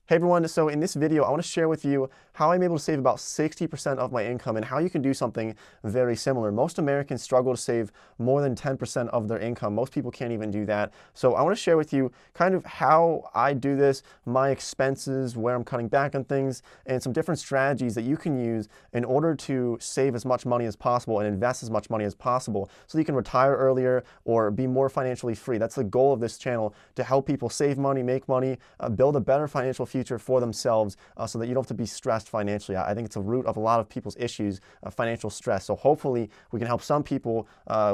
Hey everyone, so in this video, I want to share with you how I'm able to save about 60% of my income and how you can do something very similar. Most Americans struggle to save more than 10% of their income. Most people can't even do that. So I want to share with you kind of how I do this, my expenses, where I'm cutting back on things, and some different strategies that you can use in order to save as much money as possible and invest as much money as possible so you can retire earlier or be more financially free. That's the goal of this channel, to help people save money, make money, build a better financial future for themselves so that you don't have to be stressed financially. I think it's a root of a lot of people's issues, financial stress. So hopefully we can help some people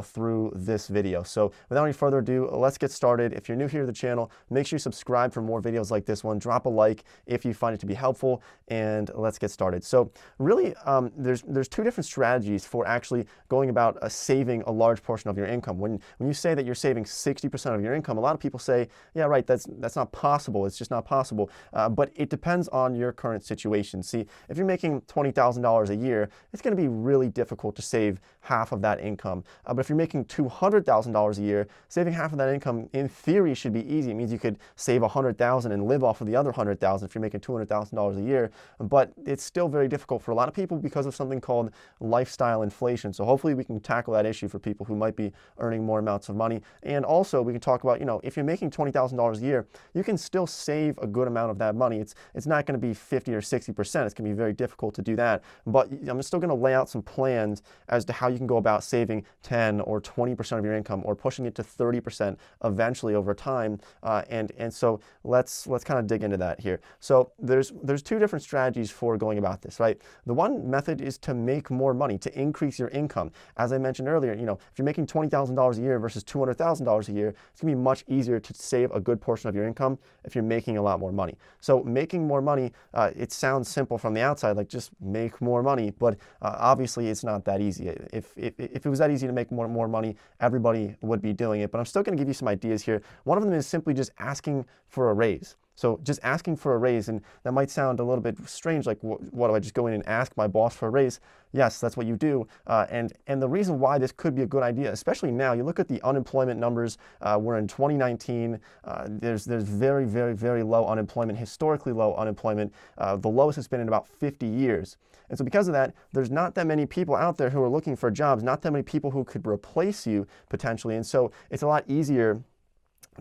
through this video. So without any further ado, let's get started. If you're new here to the channel, make sure you subscribe for more videos like this one. Drop a like if you find it to be helpful, and let's get started. So really, there's two different strategies for actually going about saving a large portion of your income. When you say that you're saving 60% of your income, a lot of people say, yeah, right, that's not possible. It's just not possible. But it depends on your current situation. See, if you're making $20,000 a year, it's going to be really difficult to save half of that income. But if you're making $200,000 a year, saving half of that income in theory should be easy. It means you could save $100,000 and live off of the other $100,000 if you're making $200,000 a year. But it's still very difficult for a lot of people because of something called lifestyle inflation. So hopefully we can tackle that issue for people who might be earning more amounts of money. And also we can talk about, if you're making $20,000 a year, you can still save a good amount of that money. It's not going to be 50 or 60%. It's going to be very difficult to do that. But I'm still going to lay out some plans as to how you can go about saving 10 or 20% of your income, or pushing it to 30% eventually over time. And so let's kind of dig into that here. So there's two different strategies for going about this, right? The one method is to make more money, to increase your income. As I mentioned earlier, if you're making $20,000 a year versus $200,000 a year, it's going to be much easier to save a good portion of your income if you're making a lot more money. So making more money, it sounds simple from the outside, like just make more money, but obviously it's not that easy. If it was that easy to make more money, everybody would be doing it. But I'm still going to give you some ideas here. One of them is simply just asking for a raise. So just asking for a raise, and that might sound a little bit strange, like what do I just go in and ask my boss for a raise? Yes, that's what you do. And the reason why this could be a good idea, especially now, you look at the unemployment numbers. We're in 2019. There's very, very, very low unemployment, historically low unemployment. The lowest it's been in about 50 years. And so because of that, there's not that many people out there who are looking for jobs, not that many people who could replace you potentially. And so it's a lot easier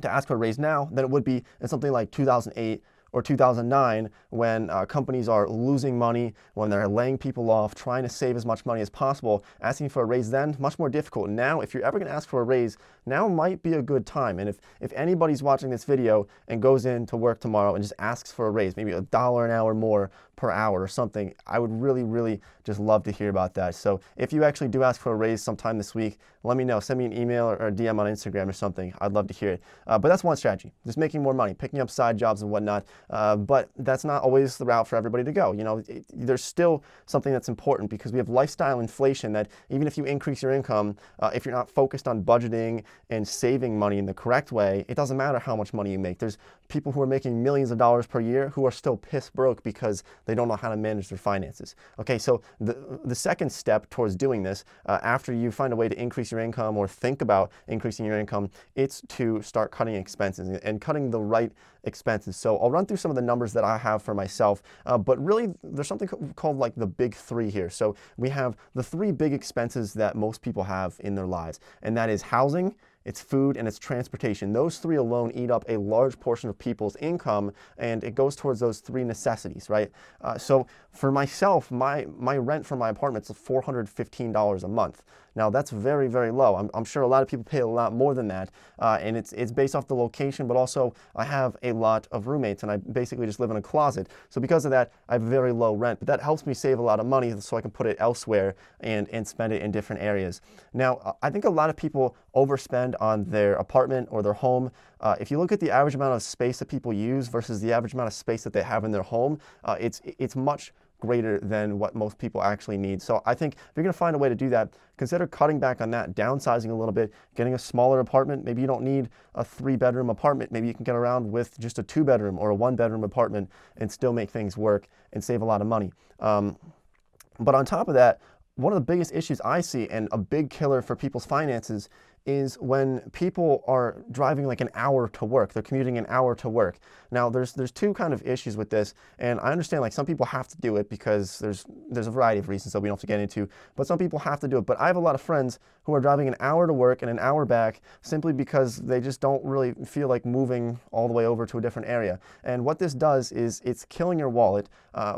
to ask for a raise now than it would be in something like 2008 or 2009, when companies are losing money, when they're laying people off, trying to save as much money as possible. Asking for a raise then, much more difficult. Now, if you're ever going to ask for a raise, now might be a good time. And if anybody's watching this video and goes in to work tomorrow and just asks for a raise, maybe $1 an hour more per hour or something, I would really, really just love to hear about that. So if you actually do ask for a raise sometime this week, let me know. Send me an email or a DM on Instagram or something. I'd love to hear it. But that's one strategy, just making more money, picking up side jobs and whatnot. But that's not always the route for everybody to go. There's still something that's important, because we have lifestyle inflation, that even if you increase your income, if you're not focused on budgeting and saving money in the correct way, it doesn't matter how much money you make. There's people who are making millions of dollars per year who are still piss broke because they don't know how to manage their finances. Okay, so the second step towards doing this, after you find a way to increase your income or think about increasing your income, it's to start cutting expenses and cutting the right expenses. So I'll run through some of the numbers that I have for myself, but really there's something called like the big three here. So we have the three big expenses that most people have in their lives, and that is housing, it's food, and it's transportation. Those three alone eat up a large portion of people's income, and it goes towards those three necessities, right? So for myself, my rent for my apartment is $415 a month. Now that's very, very low. I'm sure a lot of people pay a lot more than that, and it's based off the location, but also I have a lot of roommates, and I basically just live in a closet. So because of that, I have very low rent, but that helps me save a lot of money so I can put it elsewhere and spend it in different areas. Now, I think a lot of people overspend on their apartment or their home. If you look at the average amount of space that people use versus the average amount of space that they have in their home, it's much greater than what most people actually need. So I think if you're going to find a way to do that, consider cutting back on that, downsizing a little bit, getting a smaller apartment. Maybe you don't need a 3-bedroom apartment. Maybe you can get around with just a 2-bedroom or a 1-bedroom apartment and still make things work and save a lot of money. But on top of that, one of the biggest issues I see, and a big killer for people's finances, is when people are driving like an hour to work. They're commuting an hour to work. Now, there's two kind of issues with this, and I understand like some people have to do it because there's a variety of reasons that we don't have to get into, but some people have to do it. But I have a lot of friends who are driving an hour to work and an hour back simply because they just don't really feel like moving all the way over to a different area. And what this does is it's killing your wallet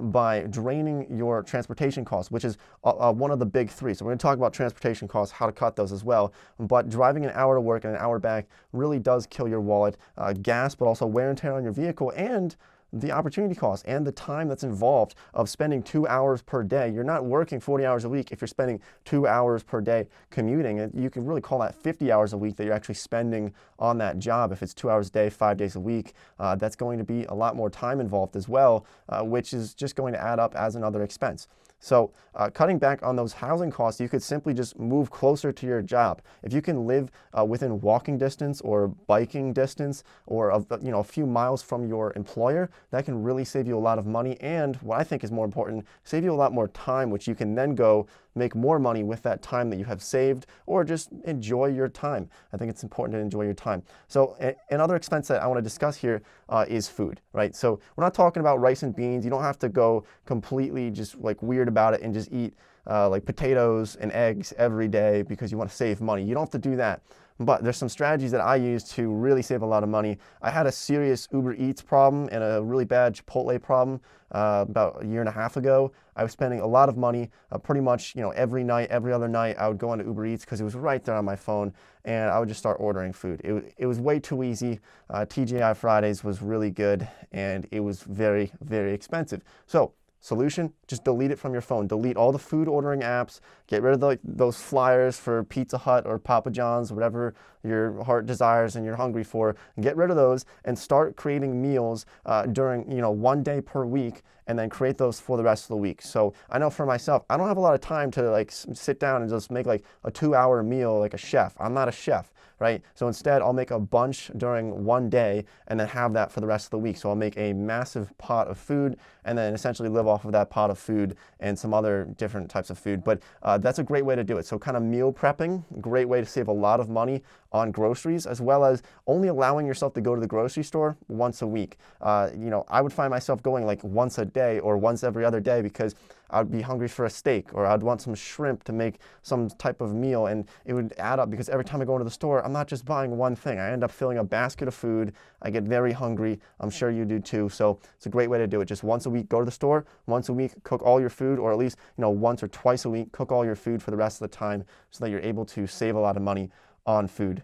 by draining your transportation costs, which is one of the big three. So we're going to talk about transportation costs, how to cut those as well. But driving an hour to work and an hour back really does kill your wallet, gas, but also wear and tear on your vehicle, and the opportunity cost and the time that's involved of spending 2 hours per day. You're not working 40 hours a week if you're spending 2 hours per day commuting. And you can really call that 50 hours a week that you're actually spending on that job. If it's 2 hours a day, 5 days a week, that's going to be a lot more time involved as well, which is just going to add up as another expense. So cutting back on those housing costs, you could simply just move closer to your job. If you can live within walking distance or biking distance or a few miles from your employer, that can really save you a lot of money, and what I think is more important, save you a lot more time, which you can then go make more money with that time that you have saved, or just enjoy your time. I think it's important to enjoy your time. So another expense that I want to discuss here is food, right? So we're not talking about rice and beans. You don't have to go completely just like weird about it and just eat like potatoes and eggs every day because you want to save money. You don't have to do that. But there's some strategies that I use to really save a lot of money. I had a serious Uber Eats problem and a really bad Chipotle problem about a year and a half ago. I was spending a lot of money, pretty much every night, every other night. I would go onto Uber Eats because it was right there on my phone, and I would just start ordering food. It was way too easy. TGI Fridays was really good, and it was very, very expensive. So solution, just delete it from your phone. Delete all the food ordering apps. Get rid of those flyers for Pizza Hut or Papa John's, whatever your heart desires and you're hungry for. Get rid of those and start creating meals during 1 day per week, and then create those for the rest of the week. So I know for myself, I don't have a lot of time to like sit down and just make like a 2-hour meal like a chef. I'm not a chef, right? So instead, I'll make a bunch during 1 day and then have that for the rest of the week. So I'll make a massive pot of food and then essentially live off of that pot of food and some other different types of food. But that's a great way to do it. So kind of meal prepping, great way to save a lot of money on groceries, as well as only allowing yourself to go to the grocery store once a week. I would find myself going like once a day or once every other day because I'd be hungry for a steak, or I'd want some shrimp to make some type of meal, and it would add up because every time I go into the store, I'm not just buying one thing. I end up filling a basket of food. I get very hungry. I'm sure you do too. So it's a great way to do it. Just once a week, go to the store. Once a week, cook all your food, or at least once or twice a week, cook all your food for the rest of the time, so that you're able to save a lot of money on food.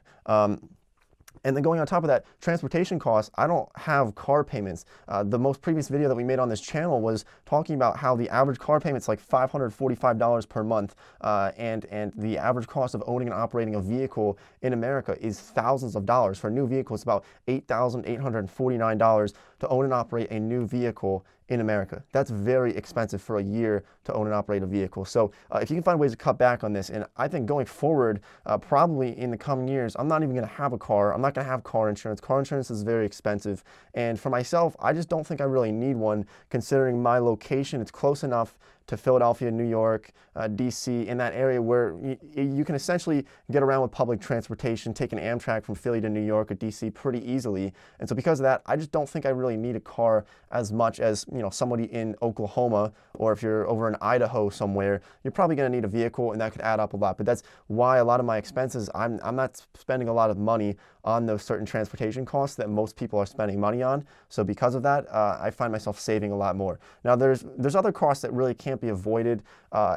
And then going on top of that, transportation costs, I don't have car payments. The most previous video that we made on this channel was talking about how the average car payment's like $545 per month, and the average cost of owning and operating a vehicle in America is thousands of dollars. For a new vehicle, it's about $8,849 to own and operate a new vehicle in America. That's very expensive for a year to own and operate a vehicle. So if you can find ways to cut back on this, and I think going forward, probably in the coming years, I'm not even going to have a car. I'm not going to have car insurance. Car insurance is very expensive. And for myself, I just don't think I really need one, considering my location. It's close enough to Philadelphia, New York, DC, in that area where you can essentially get around with public transportation, take an Amtrak from Philly to New York or DC pretty easily. And so because of that, I just don't think I really need a car as much as somebody in Oklahoma, or if you're over in Idaho somewhere, you're probably going to need a vehicle, and that could add up a lot. But that's why a lot of my expenses, I'm not spending a lot of money on those certain transportation costs that most people are spending money on. So because of that, I find myself saving a lot more. Now there's other costs that really can't be avoided.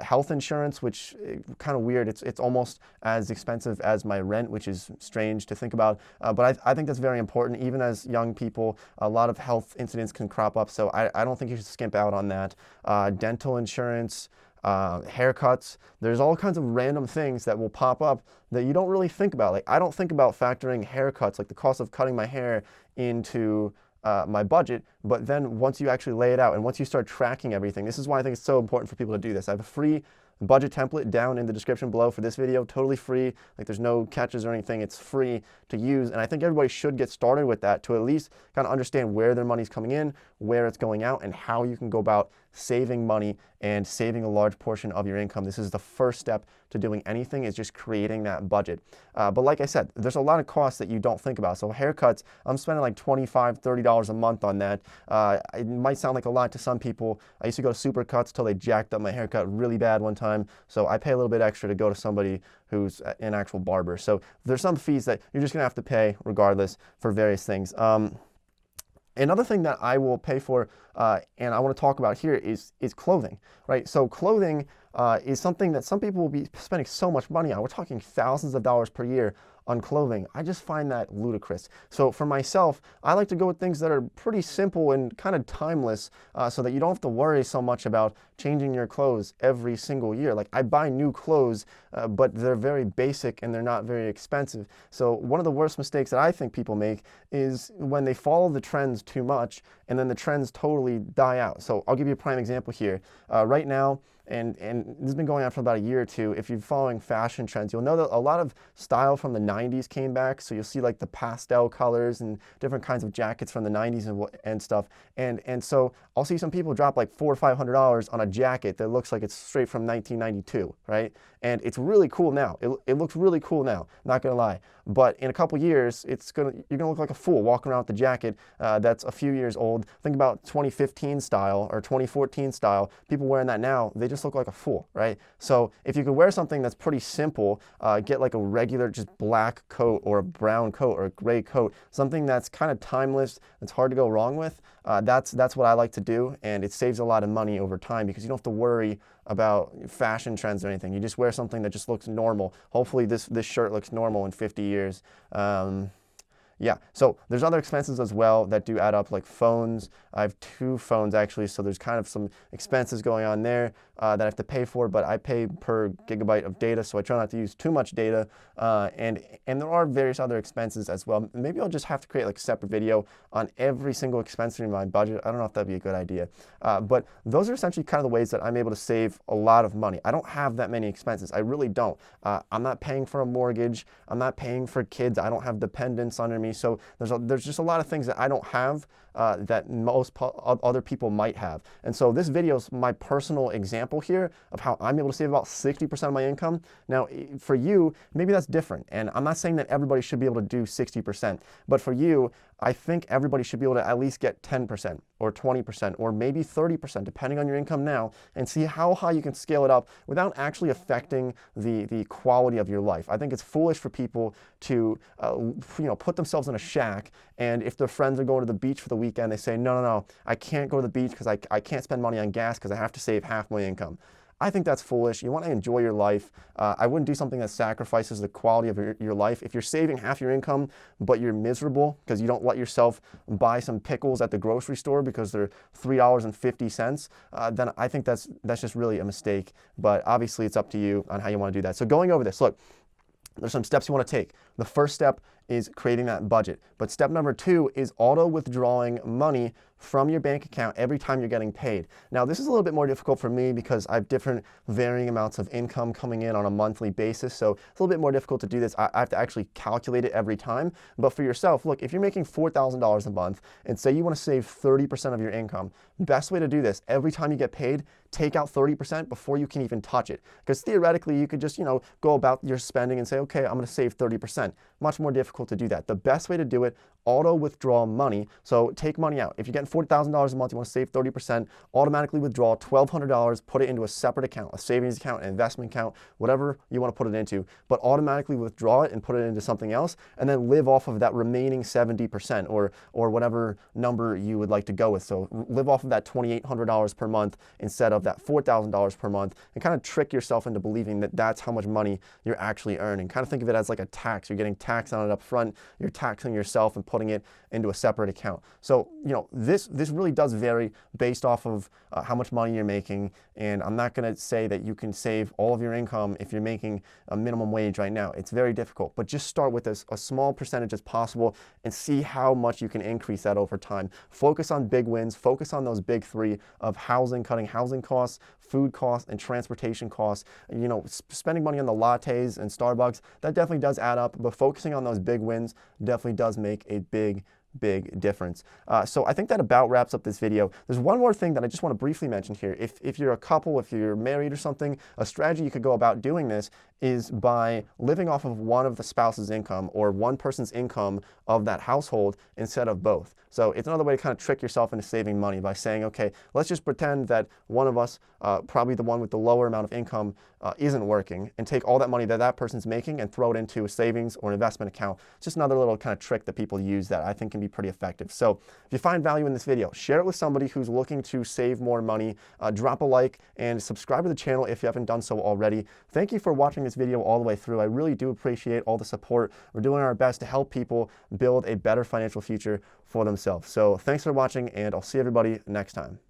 Health insurance, which kind of weird. It's almost as expensive as my rent, which is strange to think about. But I think that's very important. Even as young people, a lot of health incidents can crop up. So I don't think you should skimp out on that. Dental insurance, haircuts. There's all kinds of random things that will pop up that you don't really think about. Like, I don't think about factoring haircuts, like the cost of cutting my hair, into my budget, but then once you actually lay it out and once you start tracking everything, this is why I think it's so important for people to do this. I have a free budget template down in the description below for this video, totally free. Like, there's no catches or anything. It's free to use, and I think everybody should get started with that to at least kind of understand where their money's coming in, where it's going out, and how you can go about saving money and saving a large portion of your income. This is the first step to doing anything, is just creating that budget. But like I said, there's a lot of costs that you don't think about. So haircuts, I'm spending like $25, $30 a month on that. It might sound like a lot to some people. I used to go to Supercuts till they jacked up my haircut really bad one time. So I pay a little bit extra to go to somebody who's an actual barber. So there's some fees that you're just gonna have to pay regardless for various things. Another thing that I will pay for, and I want to talk about here, is clothing, right? So clothing is something that some people will be spending so much money on. We're talking thousands of dollars per year on clothing. I just find that ludicrous. So for myself, I like to go with things that are pretty simple and kind of timeless, so that you don't have to worry so much about changing your clothes every single year. Like, I buy new clothes, but they're very basic and they're not very expensive. So one of the worst mistakes that I think people make is when they follow the trends too much and then the trends totally die out. So I'll give you a prime example here. Right now, and this has been going on for about a year or two, if you're following fashion trends, you'll know that a lot of style from the 90s came back. So you'll see like the pastel colors and different kinds of jackets from the 90s and stuff. And so I'll see some people drop like $400 or $500 on a jacket that looks like it's straight from 1992, right? And it's really cool now. It looks really cool now, not gonna lie. But in a couple years, you're gonna look like a fool walking around with the jacket that's a few years old. Think about 2015 style or 2014 style. People wearing that now, they just look like a fool, right? So if you could wear something that's pretty simple, get like a regular just black coat or a brown coat or a gray coat, something that's kind of timeless, that's hard to go wrong with. That's what I like to do, and it saves a lot of money over time because you don't have to worry about fashion trends or anything. You just wear something that just looks normal. Hopefully this shirt looks normal in 50 years. Yeah, so there's other expenses as well that do add up, like phones. I have 2 phones actually, so there's kind of some expenses going on there that I have to pay for, but I pay per gigabyte of data, so I try not to use too much data. And there are various other expenses as well. Maybe I'll just have to create like a separate video on every single expense in my budget. I don't know if that'd be a good idea. But those are essentially kind of the ways that I'm able to save a lot of money. I don't have that many expenses. I really don't. I'm not paying for a mortgage. I'm not paying for kids. I don't have dependents under me. So there's just a lot of things that I don't have that most other people might have. And so this video is my personal example here of how I'm able to save about 60% of my income. Now, for you, maybe that's different. And I'm not saying that everybody should be able to do 60%, but for you, I think everybody should be able to at least get 10% or 20% or maybe 30%, depending on your income now, and see how high you can scale it up without actually affecting the quality of your life. I think it's foolish for people to put themselves in a shack, and if their friends are going to the beach for the weekend, they say, no, I can't go to the beach because I can't spend money on gas because I have to save half my income. I think that's foolish. You want to enjoy your life. I wouldn't do something that sacrifices the quality of your life. If you're saving half your income, but you're miserable because you don't let yourself buy some pickles at the grocery store because they're $3.50, then I think that's just really a mistake. But obviously, it's up to you on how you want to do that. So going over this, look, there's some steps you want to take. The first step is creating that budget. But step number 2 is auto withdrawing money from your bank account every time you're getting paid. Now, this is a little bit more difficult for me because I have different varying amounts of income coming in on a monthly basis. So it's a little bit more difficult to do this. I have to actually calculate it every time. But for yourself, look, if you're making $4,000 a month and say you want to save 30% of your income, best way to do this, every time you get paid, take out 30% before you can even touch it. Because theoretically, you could just, go about your spending and say, okay, I'm going to save 30%. Much more difficult to do that. The best way to do it, auto withdraw money. So take money out. If you're getting $40,000 a month, you want to save 30%, automatically withdraw $1,200, put it into a separate account, a savings account, an investment account, whatever you want to put it into, but automatically withdraw it and put it into something else, and then live off of that remaining 70% or whatever number you would like to go with. So live off of that $2,800 per month instead of that $4,000 per month, and kind of trick yourself into believing that that's how much money you're actually earning. Kind of think of it as like a tax. You're getting taxed on it up front, you're taxing yourself and putting it into a separate account. So, this really does vary based off of how much money you're making. And I'm not going to say that you can save all of your income if you're making a minimum wage right now. It's very difficult, but just start with as a small percentage as possible and see how much you can increase that over time. Focus on big wins, focus on those big three of housing, cutting housing costs, food costs, and transportation costs. Spending money on the lattes and Starbucks, that definitely does add up, but focusing on those big wins definitely does make a big difference. So I think that about wraps up this video. There's one more thing that I just want to briefly mention here. If you're a couple, if you're married or something, a strategy you could go about doing this is by living off of one of the spouse's income or one person's income of that household instead of both. So it's another way to kind of trick yourself into saving money by saying, okay, let's just pretend that one of us, probably the one with the lower amount of income, isn't working, and take all that money that that person's making and throw it into a savings or investment account. It's just another little kind of trick that people use that I think can be pretty effective. So if you find value in this video, share it with somebody who's looking to save more money. Drop a like and subscribe to the channel if you haven't done so already. Thank you for watching this video all the way through. I really do appreciate all the support. We're doing our best to help people build a better financial future for themselves. So thanks for watching, and I'll see everybody next time.